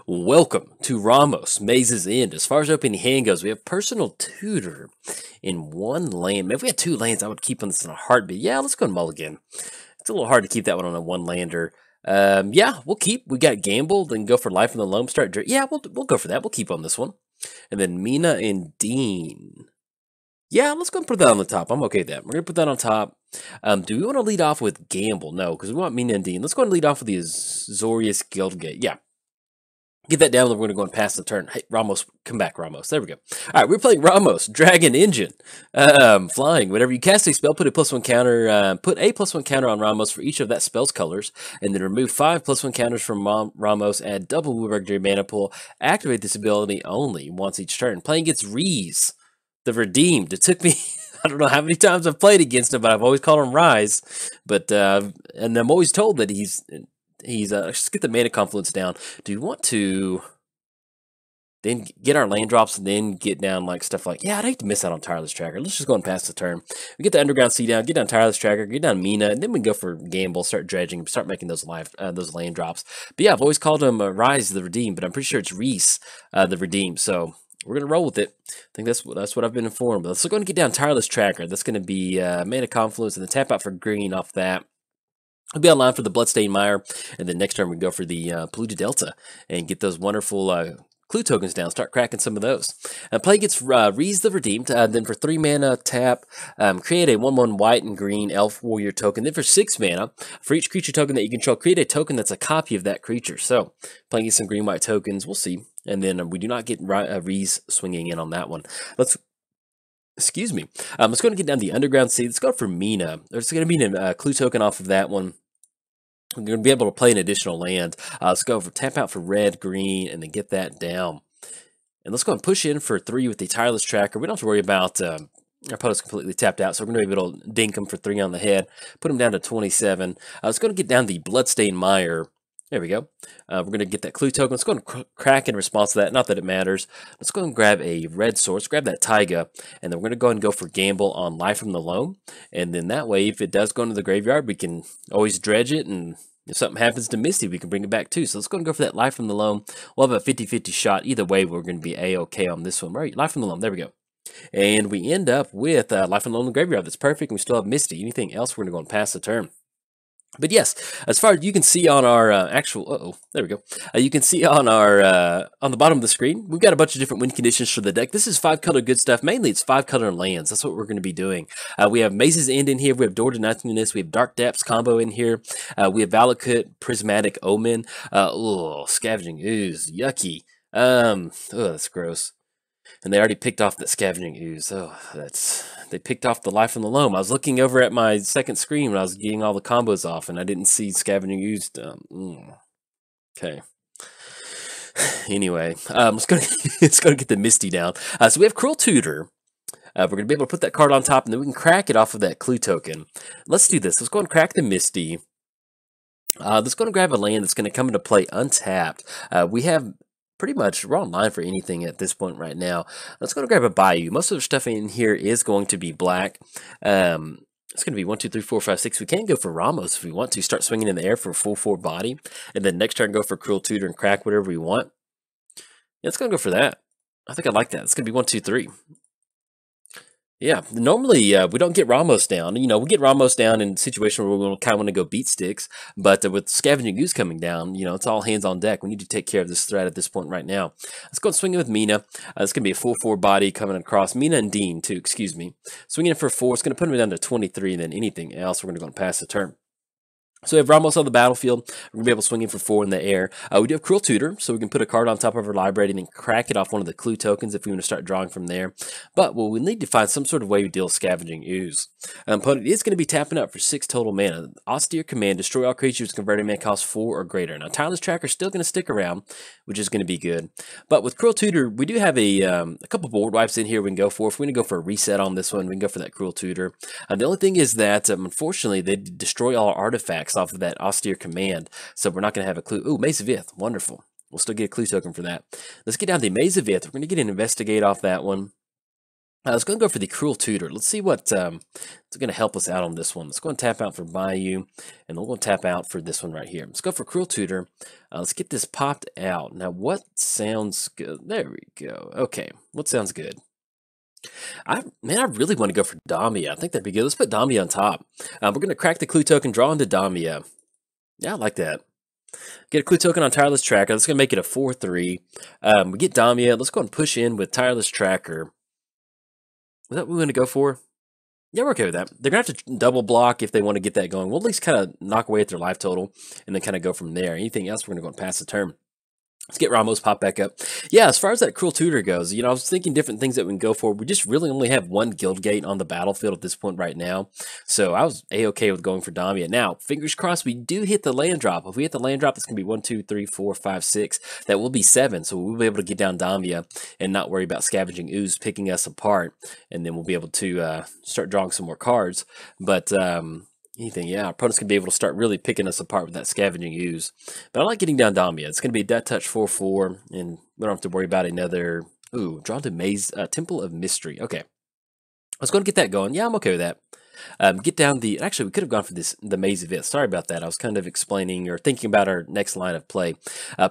Welcome to Ramos, Maze's End. As far as opening hand goes, we have Personal Tutor in one land. Man, if we had two lands, I would keep on this in a heartbeat. Yeah, let's go mulligan. It's a little hard to keep that one on a one-lander. Yeah, we'll keep. We got Gamble, then go for Life in the Loam. Yeah, we'll go for that. We'll keep on this one. And then Mina and Dean. Yeah, let's go and put that on the top. I'm okay with that. We're going to put that on top. Do we want to lead off with Gamble? No, because we want Mina and Dean. Let's go and lead off with the Azorius Guildgate. Yeah, get that down, then we're going to go and pass the turn. Hey, Ramos, come back, Ramos. There we go. All right, we're playing Ramos, Dragon Engine. Flying. Whenever you cast a spell, put a +1 counter. Put a +1 counter on Ramos for each of that spell's colors, and then remove 5 +1 counters from Ramos. Add double Woodburg to your mana pool. Activate this ability only once each turn. Playing against Rhys, the Redeemed. It took me. I don't know how many times I've played against him, but I've always called him Rhys. But and I'm always told that he's let's get the mana confluence down. Do you want to then get our land drops and then get down like stuff like, yeah, I'd hate to miss out on Tireless Tracker. Let's just go and pass the turn. We get the Underground Sea down, get down Tireless Tracker, get down Mina, and then we can go for Gamble, start dredging, start making those land drops. But yeah, I've always called him Rise the Redeemed, but I'm pretty sure it's Rhys the Redeemed. So we're gonna roll with it. I think that's what I've been informed. But let's go and get down Tireless Tracker. That's gonna be mana confluence and then tap out for green off that. We'll be online for the Bloodstained Mire, and then next turn we go for the Polluted Delta and get those wonderful clue tokens down. Start cracking some of those. Play against Rhys the Redeemed. Then for 3 mana, tap, create a 1/1 white and green Elf Warrior token. Then for 6 mana, for each creature token that you control, create a token that's a copy of that creature. So playing against some green-white tokens, we'll see. And then we do not get Rhys swinging in on that one. Excuse me. Let's go and get down the Underground Sea. Let's go for Mina. There's going to be a clue token off of that one. We're going to be able to play an additional land. Let's go for tap out for red, green, and then get that down. And let's go and push in for 3 with the Tireless Tracker. We don't have to worry about our opponent's completely tapped out, so we're going to be able to dink him for 3 on the head, put him down to 27. Let's go and get down the Bloodstained Mire. There we go. We're going to get that clue token. Let's go and crack in response to that. Not that it matters. Let's go and grab a red source. Grab that Taiga. And then we're going to go ahead and go for Gamble on Life from the Loam. And then that way, if it does go into the graveyard, we can always dredge it. And if something happens to Misty, we can bring it back too. So let's go and go for that Life from the Loam. We'll have a 50-50 shot. Either way, we're going to be A-okay on this one. Right, Life from the Loam. There we go. And we end up with Life from the Loam in the graveyard. That's perfect. And we still have Misty. Anything else, we're going to go and pass the turn. But yes, as far as you can see on our there we go. You can see on our on the bottom of the screen, we've got a bunch of different win conditions for the deck. This is 5-color good stuff. Mainly, it's 5-color lands. That's what we're going to be doing. We have Maze's End in here. We have Door to Nothingness. We have Dark Depths combo in here. We have Valakut, Prismatic Omen. Scavenging Ooze, yucky. That's gross. And they already picked off that Scavenging Ooze. They picked off the Life from the Loam. I was looking over at my second screen when I was getting all the combos off, and I didn't see Scavenging Ooze. Okay. Anyway, let's go get the Misty down. So we have Cruel Tutor. We're going to be able to put that card on top, and then we can crack it off of that clue token. Let's do this. Let's go and crack the Misty. Let's go and grab a land that's going to come into play untapped. We have pretty much, we're online for anything at this point right now. Let's go and grab a Bayou. Most of the stuff in here is going to be black. It's going to be 1, 2, 3, 4, 5, 6. We can go for Ramos if we want to. Start swinging in the air for a full 4 body. And then next turn go for Cruel Tutor and crack whatever we want. Yeah, it's going to go for that. I think I like that. It's going to be 1, 2, 3. Yeah, normally we don't get Ramos down. You know, we get Ramos down in a situation where we kind of want to go beat sticks, but with Scavenging Goose coming down, you know, it's all hands on deck. We need to take care of this threat at this point right now. Let's go and swing it with Mina. It's going to be a full 4 body coming across. Mina and Dean, too, excuse me. Swinging it for 4. It's going to put him down to 23, and then anything else, we're going to go and pass the turn. So we have Ramos on the battlefield. We're going to be able to swing in for 4 in the air. We do have Cruel Tutor, so we can put a card on top of our library and then crack it off one of the clue tokens if we want to start drawing from there. But we'll need to find some sort of way to deal with Scavenging Ooze. Opponent is going to be tapping up for 6 total mana. Austere Command, destroy all creatures converting mana cost 4 or greater. Now, Tireless Tracker is still going to stick around, which is going to be good. But with Cruel Tutor, we do have a couple board wipes in here we can go for. If we want to go for a reset on this one, we can go for that Cruel Tutor. The only thing is that, unfortunately, they destroy all artifacts off of that Austere Command, so we're not going to have a clue. Ooh, Maze of Ith, wonderful. We'll still get a clue token for that. Let's get down to the Maze of Ith. We're going to get an Investigate off that one. Let's go and go for the Cruel Tutor. Let's see what it's going to help us out on this one. Let's go and tap out for Bayou, and then we'll tap out for this one right here. Let's go for Cruel Tutor. Let's get this popped out. Now, what sounds good? There we go. Okay, what sounds good? I really want to go for Damia. I think that'd be good. Let's put Damia on top. We're going to crack the clue token, draw into Damia. Yeah, I like that. Get a clue token on Tireless Tracker. That's going to make it a 4-3. We get Damia. Let's go and push in with Tireless Tracker. Is that what we're going to go for? Yeah, we're okay with that. They're going to have to double block if they want to get that going. We'll at least kind of knock away at their life total and then kind of go from there. Anything else, we're going to go and pass the turn. Let's get Ramos pop back up. Yeah, as far as that Cruel Tutor goes, I was thinking different things that we can go for. We just really only have one guild gate on the battlefield at this point right now. So I was A-okay with going for Damia. Now, fingers crossed, we do hit the land drop. If we hit the land drop, it's going to be 1, 2, 3, 4, 5, 6. That will be 7. So we'll be able to get down Damia and not worry about Scavenging Ooze picking us apart. And then we'll be able to start drawing some more cards. But our opponent's going to be able to start really picking us apart with that Scavenging Ooze. But I like getting down Damia. It's going to be a Death Touch 4-4, and we don't have to worry about another... Ooh, drawn to Maze, Temple of Mystery. Okay. Let's go and get that going. Yeah, I'm okay with that. Get down the... Actually, we could have gone for the Maze of It. Sorry about that. I was kind of explaining or thinking about our next line of play.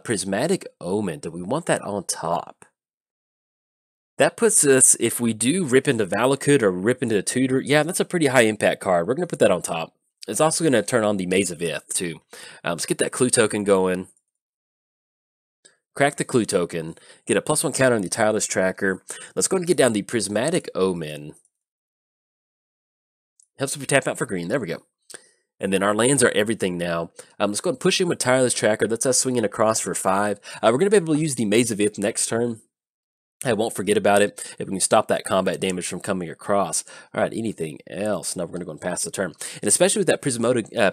Prismatic Omen. Do we want that on top? That puts us, if we do rip into Valakut or rip into Tutor, yeah, that's a pretty high impact card. We're going to put that on top. It's also going to turn on the Maze of Ith, too. Let's get that clue token going. Crack the clue token. Get a +1 counter on the Tireless Tracker. Let's go and get down the Prismatic Omen. Helps if we tap out for green. There we go. And then our lands are everything now. Let's go and push in with Tireless Tracker. That's us swinging across for 5. We're going to be able to use the Maze of Ith next turn. I won't forget about it if we can stop that combat damage from coming across. All right, anything else? No, we're going to go and pass the turn. And especially with that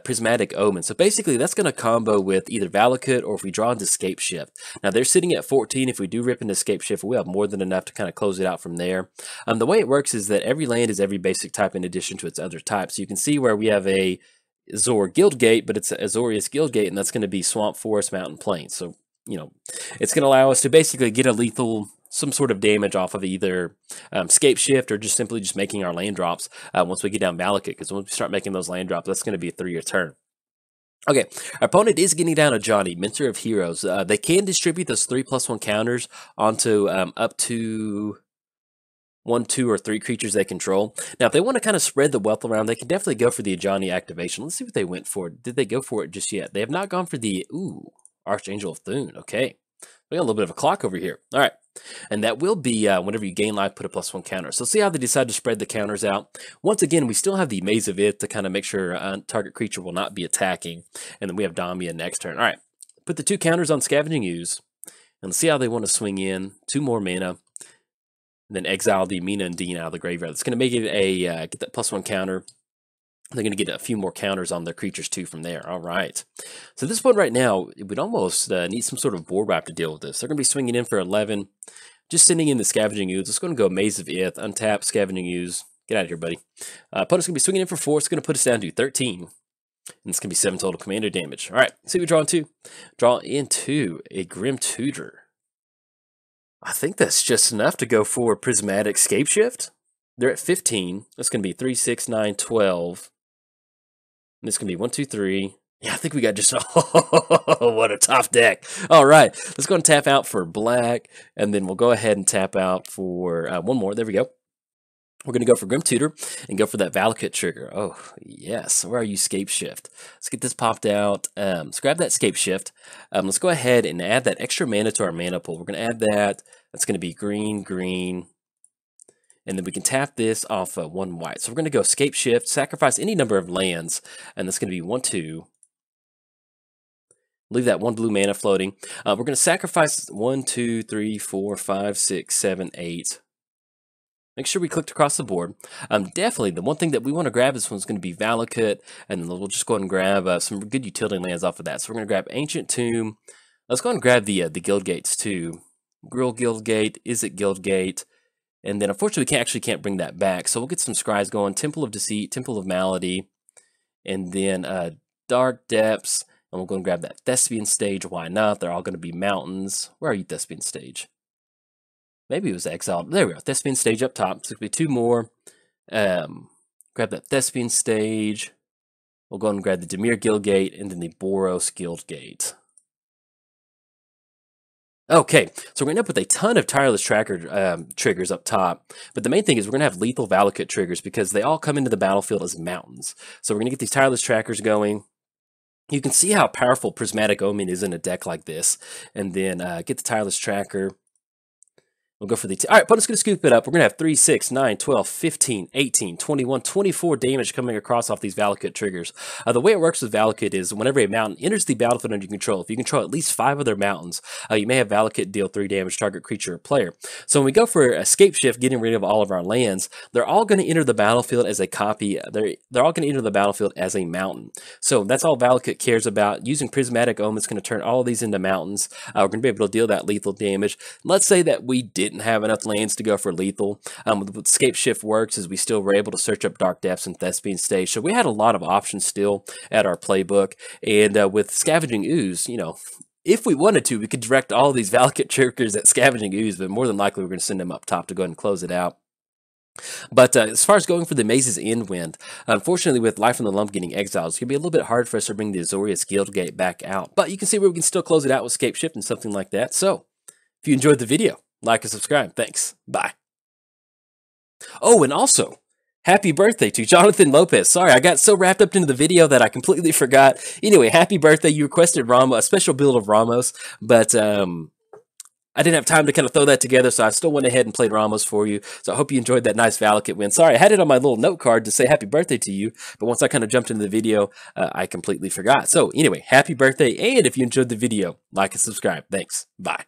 Prismatic Omen. So basically, that's going to combo with either Valakut or if we draw into Scape Shift. Now, they're sitting at 14. If we do rip into Scape Shift, we'll have more than enough to kind of close it out from there. The way it works is that every land is every basic type in addition to its other types. So you can see where we have a Azor Guild Gate, but it's an Azorius Guild Gate, and that's going to be Swamp, Forest, Mountain, Plains. So, it's going to allow us to basically get a lethal... some sort of damage off of either Scape Shift or just simply just making our land drops once we get down Valakut, because once we start making those land drops, that's going to be a 3-year turn. Okay, our opponent is getting down a Johnny, Mentor of Heroes. They can distribute those 3+1 counters onto up to 1, 2, or 3 creatures they control. Now, if they want to kind of spread the wealth around, they can definitely go for the Ajani activation. Let's see what they went for. Did they go for it just yet? They have not gone for the, Archangel of Thune. Okay. We got a little bit of a clock over here. All right. And that will be whenever you gain life, put a +1 counter. So see how they decide to spread the counters out. Once again, we still have the Maze of It to kind of make sure target creature will not be attacking. And then we have Damia next turn. All right. Put the 2 counters on Scavenging Ooze. And see how they want to swing in. 2 more mana. And then exile the Mina and Dean out of the graveyard. It's going to make it a get that +1 counter. They're going to get a few more counters on their creatures too from there. All right. So at this point right now, we'd almost need some sort of board wipe to deal with this. They're going to be swinging in for 11. Just sending in the Scavenging Ooze. It's going to go Maze of Ith, untap Scavenging Ooze. Get out of here, buddy. Opponent's going to be swinging in for 4. It's going to put us down to 13. And it's going to be 7 total commander damage. All right. See what we draw into. Draw into a Grim Tutor. I think that's just enough to go for Prismatic Scape Shift. They're at 15. That's going to be 3, 6, 9, 12. And it's going to be 1, 2, 3. Yeah, I think we got just... Oh, what a tough deck. All right. Let's go and tap out for black. And then we'll go ahead and tap out for one more. There we go. We're going to go for Grim Tutor and go for that Valakut trigger. Oh, yes. Where are you, Scape Shift? Let's get this popped out. Let's grab that Scape Shift. Let's go ahead and add that extra mana to our mana pool. We're going to add that. That's going to be green, green. And then we can tap this off 1 white. So we're going to go Scape Shift, sacrifice any number of lands, and that's going to be 1, 2. Leave that 1 blue mana floating. We're going to sacrifice 1, 2, 3, 4, 5, 6, 7, 8. Make sure we clicked across the board. Definitely, the one thing that we want to grab this one's going to be Valakut, and then we'll just go ahead and grab some good utility lands off of that. So we're going to grab Ancient Tomb. Let's go ahead and grab the Guild Gates too. Grill Guild Gate, Is It Guild Gate? And then, unfortunately, we can't bring that back. So we'll get some scries going. Temple of Deceit, Temple of Malady, and then Dark Depths. And we'll go and grab that Thespian Stage. Why not? They're all going to be mountains. Where are you, Thespian Stage? Maybe it was exiled. There we go. Thespian stage up top. So it could be 2 more. Grab that Thespian stage. We'll go and grab the Demir Guild Gate and then the Boros Guild Gate. Okay, so we're going to end up with a ton of Tireless Tracker triggers up top, but the main thing is we're going to have lethal Valakut triggers because they all come into the battlefield as mountains. So we're going to get these Tireless Trackers going. You can see how powerful Prismatic Omen is in a deck like this, and then get the Tireless Tracker. We'll go for the... All right, opponent's going to scoop it up. We're going to have 3, 6, 9, 12, 15, 18, 21, 24 damage coming across off these Valakut triggers. The way it works with Valakut is whenever a mountain enters the battlefield under your control, if you control at least 5 of their mountains, you may have Valakut deal 3 damage to target creature or player. So when we go for Escape Shift, getting rid of all of our lands, they're all going to enter the battlefield as a copy. They're all going to enter the battlefield as a mountain. So that's all Valakut cares about. Using Prismatic Omen is going to turn all of these into mountains. We're going to be able to deal that lethal damage. Let's say that we didn't have enough lands to go for lethal. What Escape Shift works is we still were able to search up Dark Depths and Thespian Stage, so we had a lot of options still at our playbook. And with Scavenging Ooze, you know, if we wanted to, we could direct all of these Valakut triggers at Scavenging Ooze, but more than likely we're going to send them up top to go ahead and close it out. But as far as going for the Maze's Endwind, unfortunately with Life from the Lump getting exiled, it's going to be a little bit hard for us to bring the Azorius Guild Gate back out. But you can see where we can still close it out with Escape Shift and something like that. So, if you enjoyed the video, like and subscribe. Thanks. Bye. Oh, and also, happy birthday to Jonathan Lopez. Sorry, I got so wrapped up into the video that I completely forgot. Anyway, happy birthday. You requested Ramos, a special build of Ramos, but I didn't have time to kind of throw that together, so I still went ahead and played Ramos for you. So I hope you enjoyed that nice Valakut win. Sorry, I had it on my little note card to say happy birthday to you, but once I kind of jumped into the video, I completely forgot. So anyway, happy birthday, and if you enjoyed the video, like and subscribe. Thanks. Bye.